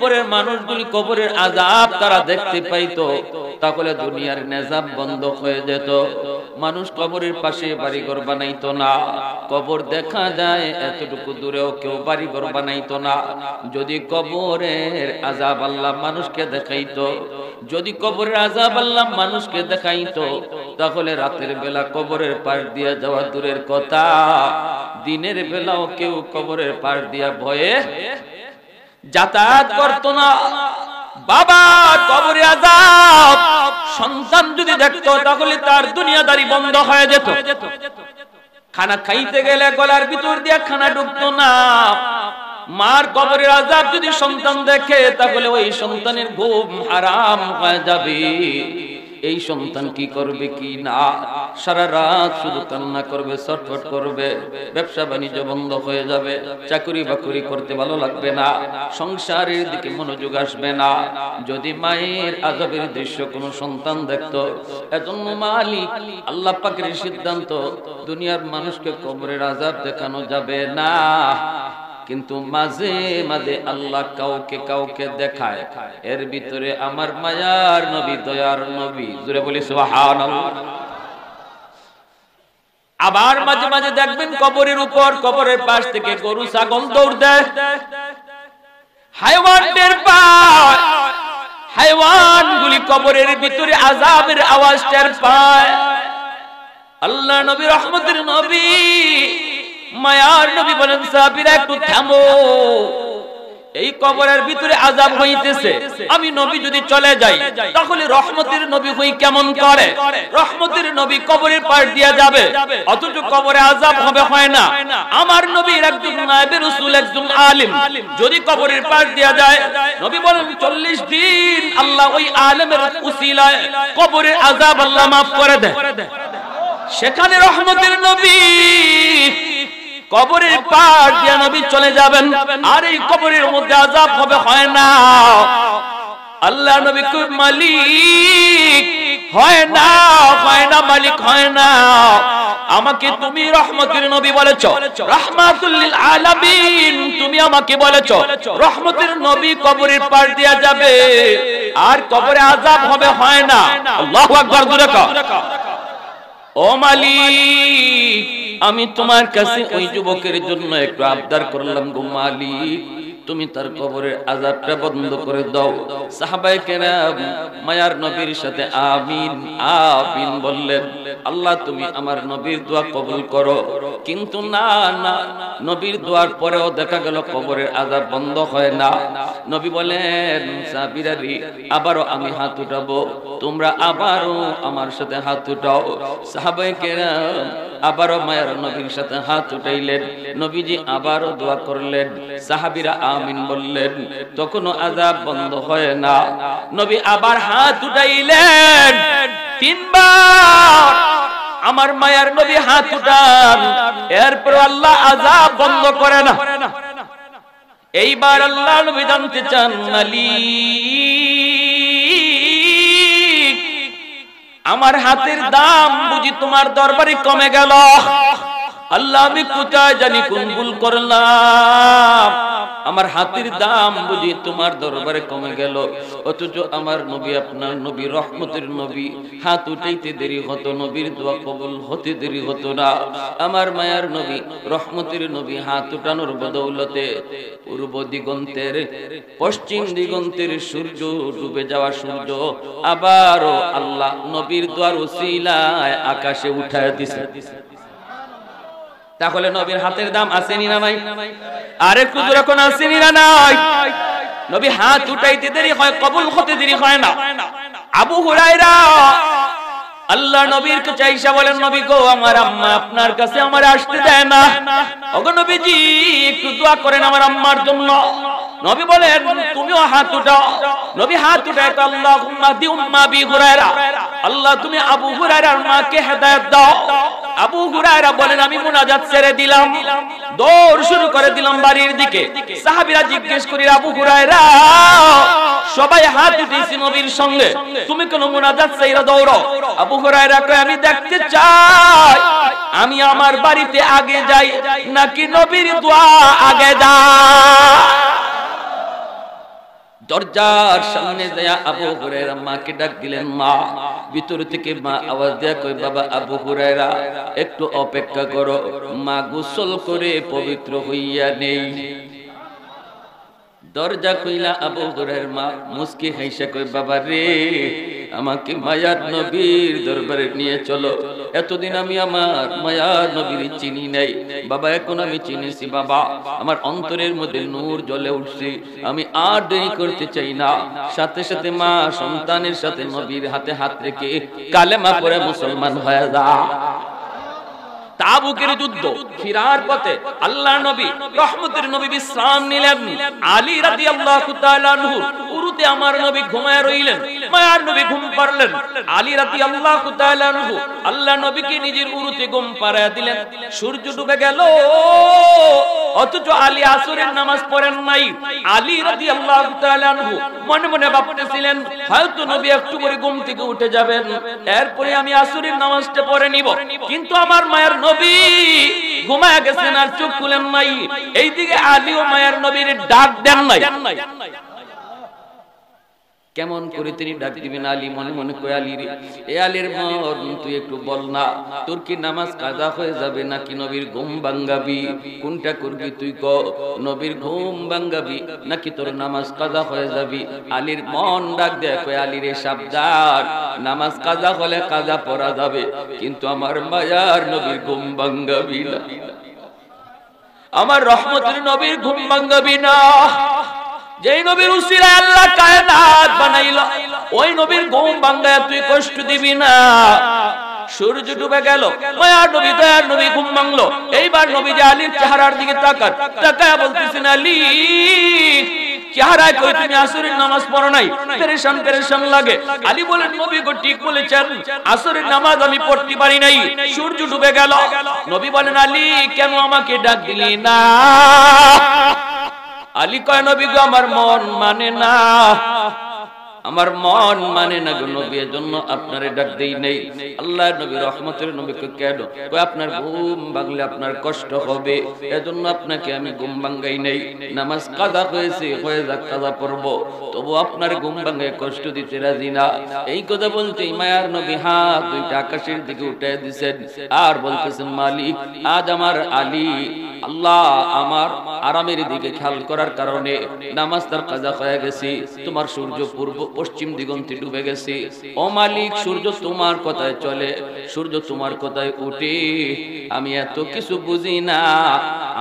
কবরের মানুষগুলি কবরের আযাব তারা দেখতে পাইতো, তাহলে দুনিয়ার নিজাম বন্ধ হয়ে যেত। মানুষ কবরের পাশে বাড়িঘর বানাইতো না। কবর দেখা যায় এতটুকু দূরেও কেউ বাড়িঘর বানাইতো না। যদি কবরের আযাব আল্লাহ মানুষকে দেখাইতো, যদি কবরের আযাব আল্লাহ মানুষকে দেখাইতো, তাহলে রাতের বেলা কবরের পাশ দিয়ে যাওয়া দূরের কথা, দিনের বেলাও কেউ কবরের পাশ দিয়া ভয়ে যাতায়াত করতো না। বাবা কবরে আযাব সন্তান যদি দেখতো, তাহলে তার দুনিয়াদারি বন্ধ হয়ে যেত। খানা খাইতে গেলে গলার ভিতর দিয়ে খানা ঢুকতো না। মার কবরের আযাব যদি সন্তান দেখে, তাহলে ওই সন্তানের ঘুম হারাম হয়ে যাবে। এই সন্তান কি করবে কি না, সারা রাত শুধু কান্না করবে, ছটফট করবে, ব্যবসা বাণিজ্য বন্ধ হয়ে যাবে, চাকরি বাকরি করতে ভালো লাগবে না, সংসারের দিকে মনোযোগ আসবে না। যদি মায়ের আযাবের দৃশ্য কোনো সন্তান দেখতো, এজন্য মালিক আল্লাহ পাকের সিদ্ধান্ত, দুনিয়ার মানুষকে কবরের আযাব দেখানো যাবে না। কিন্তু মাঝে মাঝে আল্লাহ কাউকে কাউকে দেখায়। এর ভিতরে আমার মায়ার নবী, দয়ার নবী, জোরে বলি সুবহানাল্লাহ। আবার মাঝে মাঝে দেখবেন কবরের উপর, কবরের পাশ থেকে গরু ছাগল দৌড় দেয়, হায়ওয়ান টের পায়, হায়ওয়ানগুলি কবরের ভিতরে আযাবের আওয়াজ টের পায়। আল্লাহ নবী, রহমতের নবী, মায়ার নবী বলেন, সাহাবীরা একটু থামো, এই কবরের ভিতরে আযাব হইতেছে, আমি নবী যদি চলে যাই, তাহলে রহমতের নবী হই কেমন করে? রহমতের নবী কবরের পাশ দিয়ে যাবে, অথচ কবরে আযাব হবে হয় না। আমার নবীর একজন নায়েবে রাসূল, একজন আলেম যদি কবরের পাশ দিয়ে যায়, নবী বলেন 40 দিন আল্লাহ ওই আলেমের উসিলায় কবরের আযাব আল্লাহ maaf করে দেয়। সেখানে রহমতের নবী কবরের পাশ দিয়ে নবী চলে যাবেন, আর এই কবরের মধ্যে আযাব হবে হয় না। আল্লাহ নবী কই, মালিক হয় না, হয় না, মালিক হয় না। আমাকে তুমি রহমতের নবী বলেছো, রাহমাতুল লিল আলামিন, তুমি আমাকে বলেছো রহমতের নবী কবরের পাশ দিয়ে যাবে, আর কবরে আযাব হবে হয় না। আল্লাহু আকবার, জোরে কও। ও মালিক, আমি তোমার কাছে ওই যুবকের জন্য একটু আবদার করলাম গো মালিক, তুমি তার কবরের আযাবটা বন্ধ করে দাও। সাহাবায়ে কেরাম মায়ার নবীর সাথে আমিন আমিন বললেন। আল্লাহ তুমি আমার নবীর দোয়া কবুল করো। কিন্তু না না, নবীর দোয়ার পরেও দেখা গেল কবরের আযাব বন্ধ হয় না। নবী বলেন, সাহাবীরা আবারও আমি হাত উঠাবো, তোমরা আবারও আমার সাথে হাত উঠাও। সাহাবায়ে কেরাম আবারও মায়ার নবীর সাথে হাত উঠাইলেন। নবীজি আবারও দোয়া করলেন, সাহাবীরা আমিন বললেন, তখনও আযাব বন্ধ হয় না। নবী আবার হাত উঠাইলেন, 3 বার আমার মায়ার নবী হাত উঠান, এরপর আল্লাহ আযাব বন্ধ করে না। এইবার আল্লাহ নবী জানতে চান, মালিক আমার হাতের দাম বুঝি তোমার দরবারে কমে গেল? আল্লাহ আমি কোথায় জানি কোন ভুল করলাম, আমার হাতের দাম বুঝি তোমার দরবারে কমে গেল, অথচ আমার নবী, আপনার নবী, রহমতের নবী, হাত উঠাইতে দেরি হতো, নবীর দোয়া কবুল হতে দেরি হতো না। আমার মায়ার নবী, রহমতের নবী হাত উঠানোর বদৌলতে পূর্ব দিগন্তের, পশ্চিম দিগন্তের সূর্য, ডুবে যাওয়া সূর্য আবারও আল্লাহ নবীর দোয়ার উসিলায় আকাশে উঠায় দিছে। তাহলে নবীর হাতের দাম আসেনি না নাই? আর একটু দূরে কোন আসেনি না নাই? নবী হাত উঠাইতে দেরি হয়, কবুল হতে দেরি হয় না। আবু হুরায়রা আল্লাহ নবীর কাছে আয়েশা বলেন, নবী গো, আমার আম্মা আপনার কাছে আমার আসতে দেয় না, ওগো নবীজি একটু দোয়া করেন আমার আম্মার জন্য। নবী বলেন, তুমিও হাত উঠাও। নবী হাত উঠায়, আল্লাহুম্মা দি উম্মা আবি হুরায়রা, আল্লাহ তুমি আবু হুরায়রার মাকে হেদায়েত দাও। আবু হুরায়রা বলেন, আমি মুনাজাত ছেড়ে দিলাম, দৌড় শুরু করে দিলাম বাড়ির দিকে। সাহাবীরা জিজ্ঞেস করি, আবু হুরায়রা সবাই হাত উঠিয়েছে নবীর সঙ্গে, তুমি কোন মুনাজাত ছেড়ে দৌড়ো? আবু হুরায়রা কয়, আমি দেখতে চাই আমি আমার বাড়িতে আগে যাই নাকি নবীর দোয়া আগে যায়। দরজার সামনে যায় আবু হুরায়রা মাকে ডাক দিলেন। মা ভিতর থেকে মা আওয়াজ দেয়া কই, বাবা আবু হুরায়রা একটু অপেক্ষা করো, মা গোসল করে পবিত্র হইয়া নেই। দরজা খুইলা আবু হুরায়রার মা মুস্কি হাসে কই, বাবা রে আমাকে মায়ার নবীর দরবারে নিয়ে চলো। এতদিন আমি আমার মায়ার নবীর চিনি নাই বাবা, এখন আমি চিনেছি বাবা, আমার অন্তরের মধ্যে নূর জ্বলে উঠছে, আমি আর দেরি করতে চাই না। সাথে সাথে মা সন্তানের সাথে নবীর হাতে হাত রেখে কালেমা পড়ে মুসলমান হয়ে যায়। তাবুকের যুদ্ধ ফিরার পথে আল্লাহর নবী রহমতের নবী বিশ্রাম নিলেন। আলী রাদিয়াল্লাহু তাআলা আনহু উরুতে আমার নবী ঘুমায় রইলেন, মায়ার নবী ঘুম পারলেন। আলী রাদিয়াল্লাহু তাআলা আনহু আল্লাহর নবীকে নিজের উরুতে ঘুম পাড়ায় দিলেন। সূর্য ডুবে গেল, অথচ আলী আসরের নামাজ পড়েন নাই। আলী রাদিয়াল্লাহু তাআলা আনহু মনে মনে ভাবতেছিলেন হয়তো নবী একটু করে ঘুম থেকে উঠে যাবেন, এরপরে আমি আসরের নামাজটা পড়ে নিব। কিন্তু আমার মায়ের নবী ঘুমায় গেছেন আর চোখ খুলেন নাই। এইদিকে আলী ও মায়ের নবীর ডাক দেন নাই। কেমন করে তিনি ডাক দিবেন? আলী মনে মনে কয়, আলী রে, এ আলীর মন তুই একটু বল না, তোর কি নামাজ কাজা হয়ে যাবে নাকি নবীর ঘুম ভাঙাবি? কোনটা করবি তুই ক? নবীর ঘুম ভাঙাবি নাকি তোর নামাজ কাজা হয়ে যাবি? আলীর মন ডাক দেয় কয়, আলী রে সাবধান, নামাজ কাজা হলে কাজা পড়া যাবে, কিন্তু আমার মায়ার নবীর ঘুম ভাঙাবি না, আমার রহমতের নবীর ঘুম ভাঙাবি না। যেই নবীর উসিলায় আল্লাহ কায়নাত বানাইলো, ওই নবীর ঘুম ভাঙায় তুই কষ্ট দিবি না। সূর্য ডুবে গেল, মায়ার নবী দয়ার নবী ঘুম ভাঙলো। এইবার নবী যে আলীর চেহারার দিকে তাকায় বলতেছেন, আলী চেহারায় কই তুমি আসরের নামাজ পড়ো নাই? পেরেশান পেরেশান লাগে। আলী বলেন, নবী গো ঠিক বলেছেন, আসরের নামাজ আমি পড়তে পারি নাই, সূর্য ডুবে গেল। নবী বলেন, আলী কেন আমাকে ডাক দিলি না? আলী কয়, নবী গো আমার মন মানে না, আমার মন মানে না গো নবী, এজন্য আপনারে ডাক দেই নাই। আল্লাহর নবী রহমতের নবীকে কেন কয়, আপনার ঘুম ভাঙলে আপনার কষ্ট হবে, এজন্য আপনাকে আমি ঘুম ভাঙাই নাই। নামাজ কাজা হয়েছে, হয়ে যাক, কাজা পড়ব, তবু আপনার ঘুম ভাঙে কষ্ট দিতে রাজি না। এই কথা বলতেই মায়ার নবী হাত দুইটা আকাশের দিকে উঠায় দিয়েছেন আর বলতেছেন, মালিক আজ আমার আলী আল্লাহ আমার আরামের দিকে খেয়াল করার কারণে নামাজ তার কাজা হয়ে গেছে, তোমার সূর্য পূর্ব পশ্চিম দিগন্তে ডুবে গেছে। ও মালিক, সূর্য তোমার কথায় চলে, সূর্য তোমার কথায় উঠে, আমি এত কিছু বুঝি না,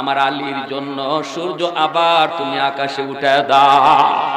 আমার আলীর জন্য সূর্য আবার তুমি আকাশে উঠায় দাও।